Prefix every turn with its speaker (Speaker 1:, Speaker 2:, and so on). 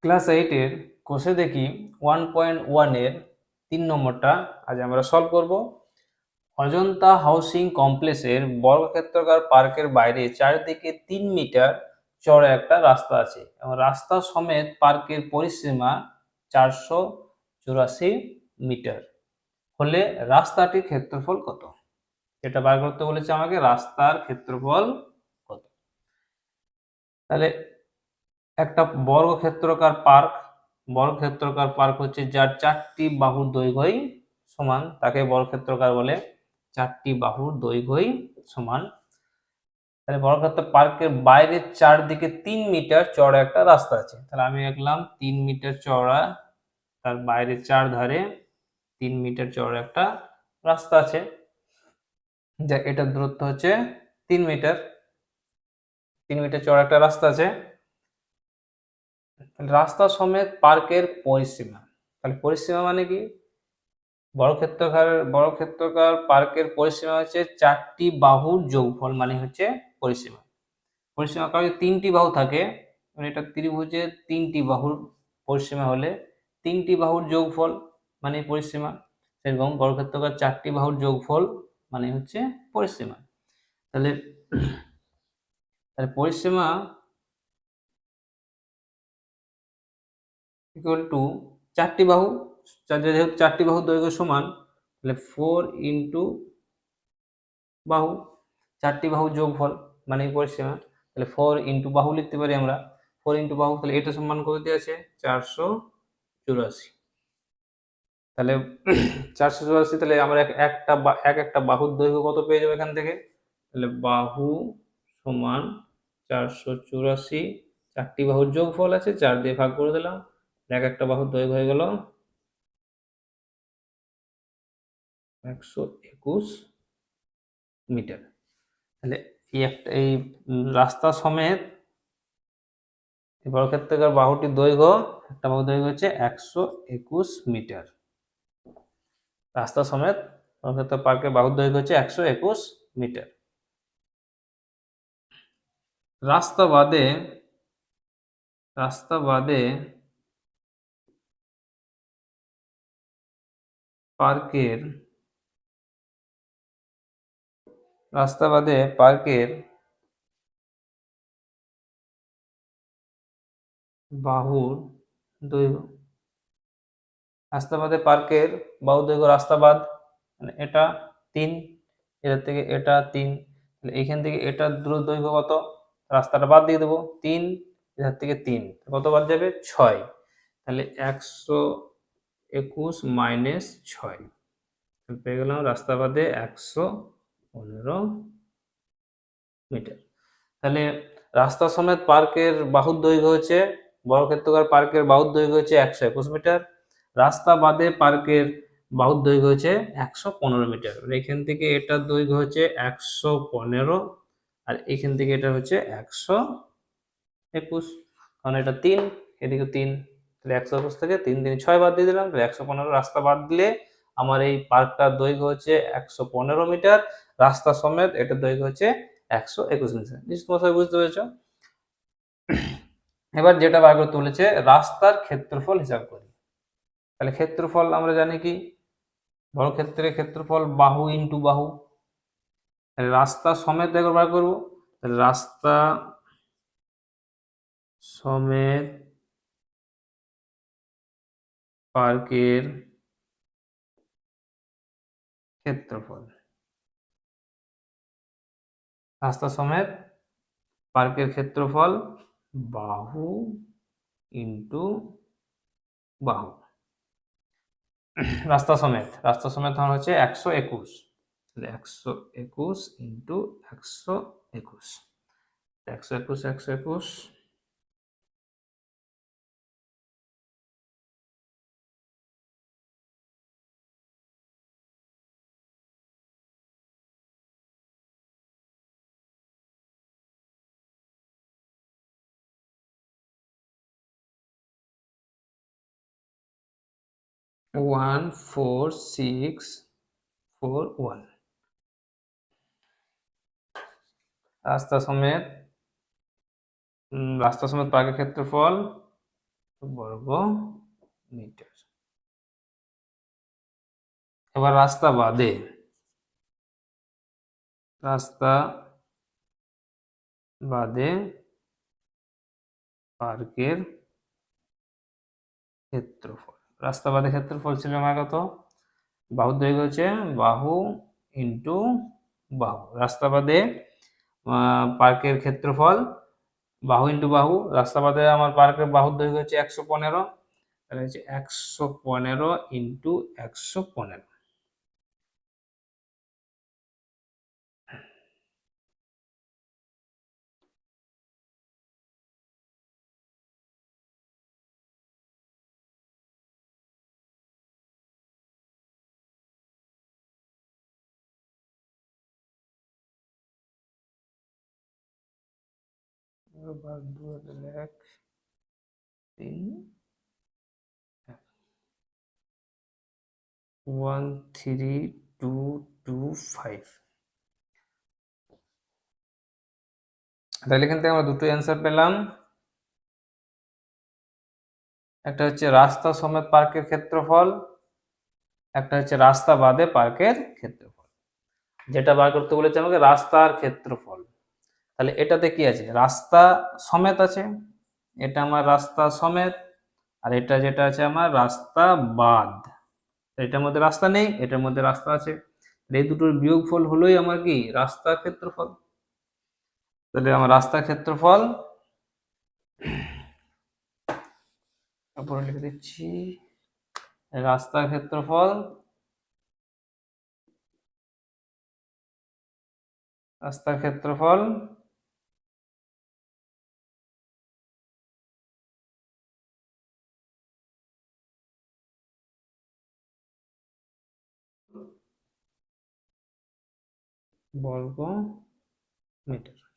Speaker 1: Class 8 এর কোষে দেখি 1.1 এর 3 নম্বরটা আজ আমরা সলভ করব। অজন্তা হাউসিং কমপ্লেক্সের বর্গক্ষেত্রাকার পার্কের বাইরে চারিদিকে 3 মিটার চওড়া একটা রাস্তা আছে এবং রাস্তা সমেত পার্কের পরিসীমা 484 মিটার হলে রাস্তাটির ক্ষেত্রফল কত? এটা বার করতে বলেছে আমাকে, রাস্তার ক্ষেত্রফল কত। তাহলে একটা বর্গক্ষেত্রাকার পার্ক হচ্ছে যার 4টি বাহুর দৈর্ঘ্যই সমান, তাকে বর্গক্ষেত্রাকার বলে। 4টি বাহুর দৈর্ঘ্যই সমান। তাহলে বর্গক্ষেত্র পার্কের বাইরের চারদিকে 3 মিটার চওড়া একটা রাস্তা আছে। তাহলে আমি লিখলাম 3 মিটার চওড়া, তার বাইরের চার ধারে 3 মিটার চওড়া একটা রাস্তা আছে, যা এটার দূরত্ব হচ্ছে 3 মিটার। 3 মিটার চওড়া একটা রাস্তা আছে। রাস্তা সমেত পার্কের পরিসীমা, তাহলে পরিসীমা মানে কি? বর্গক্ষেত্রাকার পার্কের পরিসীমা হচ্ছে 4টি বাহুর যোগফল মানে হচ্ছে পরিসীমা। পরিসীমা কারণ 3টি বাহু থাকে, এটা ত্রিভুজের 3টি বাহুর পরিসীমা হলে 3টি বাহুর যোগফল মানে পরিসীমা। সেরকম বর্গক্ষেত্রাকার 4টি বাহুর যোগফল মানে হচ্ছে পরিসীমা। তাহলে পরিসীমা ইকুয়াল টু 4টি বাহু, যেহেতু 4টি বাহু দৈর্ঘ্য সমান, তাহলে 4 ইন্টু বাহু, 4টি বাহু যোগফল মানে পরিসীমা। তাহলে 4 ইন্টু বাহু লিখতে পারি আমরা, 4 ইন্টু বাহু, তাহলে এটা সমান কত দিয়েছে 484। তাহলে 484, তাহলে আমরা একটা বাহুর দৈর্ঘ্য কত পেয়ে যাবো এখান থেকে? তাহলে বাহু সমান 484, 4টি বাহুর যোগফল আছে, 4 দিয়ে ভাগ করে দিলাম, একটা বাহুর দৈর্ঘ্য হয়ে গেল 121 মিটার। তাহলে এই রাস্তা সমেত বর্গক্ষেত্রাকার বাহুটির দৈর্ঘ্য, একটা বাহুর দৈর্ঘ্য হচ্ছে 121 মিটার। রাস্তা সমেত বর্গক্ষেত্র পার্কের বাহুর দৈর্ঘ্য হচ্ছে 121 মিটার। রাস্তা বাদে পার্কের বাহুর দৈর্ঘ্য, রাস্তাবাদ মানে এটা 3, এটার থেকে এটা 3, তাহলে এখান থেকে এটার দৈর্ঘ্য কত? রাস্তাটা বাদ দিয়ে দেবো, 3, এটার থেকে 3, কত বাদ যাবে 6। তাহলে 121 মাইনাস 6 পেয়ে গেলাম রাস্তা বাদে 115 মিটার। তাহলে রাস্তা সমেত পার্কের বাহুর দৈর্ঘ্য হচ্ছে, বর্গক্ষেত্রাকার পার্কের বাহুর দৈর্ঘ্য হচ্ছে 121 মিটার, রাস্তা বাদে পার্কের বাহুর দৈর্ঘ্য হচ্ছে 115 মিটার। এখান থেকে এটার দৈর্ঘ্য হচ্ছে 115, আর এখান থেকে এটা হচ্ছে 121, কারণ এটা 3, এদিকে 3, তাহলে 121 থেকে 3 দিন 6 বাদ দিয়ে দিলাম, তাহলে 115 রাস্তা বাদ দিলে আমার এই পার্কটার দৈর্ঘ্য হচ্ছে 115 মিটার, রাস্তা সমেত এটার দৈর্ঘ্য হচ্ছে 121 মিটার। নিশ্চয়ই তোমরা সবাই বুঝতে পেরেছো। এবার যেটা বার করতে বলেছে রাস্তার ক্ষেত্রফল হিসাব করি। তাহলে ক্ষেত্রফল আমরা জানি কি, বর্গক্ষেত্রের ক্ষেত্রফল বাহু ইন্টু বাহু। তাহলে রাস্তা সমেত একবার বার করবো, তাহলে রাস্তা সমেত পার্কের ক্ষেত্রফল, রাস্তা সমেত পার্কের ক্ষেত্রফল বাহু ইন্টু বাহু। রাস্তা সমেত ধর হচ্ছে 121, তাহলে 121 ইন্টু 121, 121 14641। রাস্তা সমেত পার্কের ক্ষেত্রফল বর্গ মিটার। এবার রাস্তা বাদে পার্কের ক্ষেত্রফল। রাস্তা বাদে ক্ষেত্রফল ছিল আমার কত? বাহুর দৈর্ঘ্য হচ্ছে বাহু ইন্টু বাহু। রাস্তা বাদে পার্কের ক্ষেত্রফল বাহু ইন্টু বাহু। রাস্তা বাদে আমার পার্কের বাহুর দৈর্ঘ্য হচ্ছে 115, তাহলে হচ্ছে 115 ইন্টু 115। ভাগ 2 তাহলে 1 3 13225। তাহলে এখান থেকে আমরা দুটো অ্যান্সার পেলাম। একটা হচ্ছে রাস্তা সমেত পার্কের ক্ষেত্রফল, একটা হচ্ছে রাস্তা বাদে পার্কের ক্ষেত্রফল। যেটা বার করতে বলেছে আমাকে রাস্তার ক্ষেত্রফল, তাহলে এটাতে কি আছে? রাস্তা সমেত আছে, এটা আমার রাস্তা সমেত, আর এটা যেটা আছে আমার রাস্তা বাদ। এটার মধ্যে রাস্তা নেই, এটার মধ্যে রাস্তা আছে, এই দুটোর বিয়োগফল হলোই আমার কি রাস্তার ক্ষেত্রফল। তাহলে আমার রাস্তার ক্ষেত্রফল, তারপরে লিখে দিচ্ছি রাস্তার ক্ষেত্রফল বর্গ মিটার।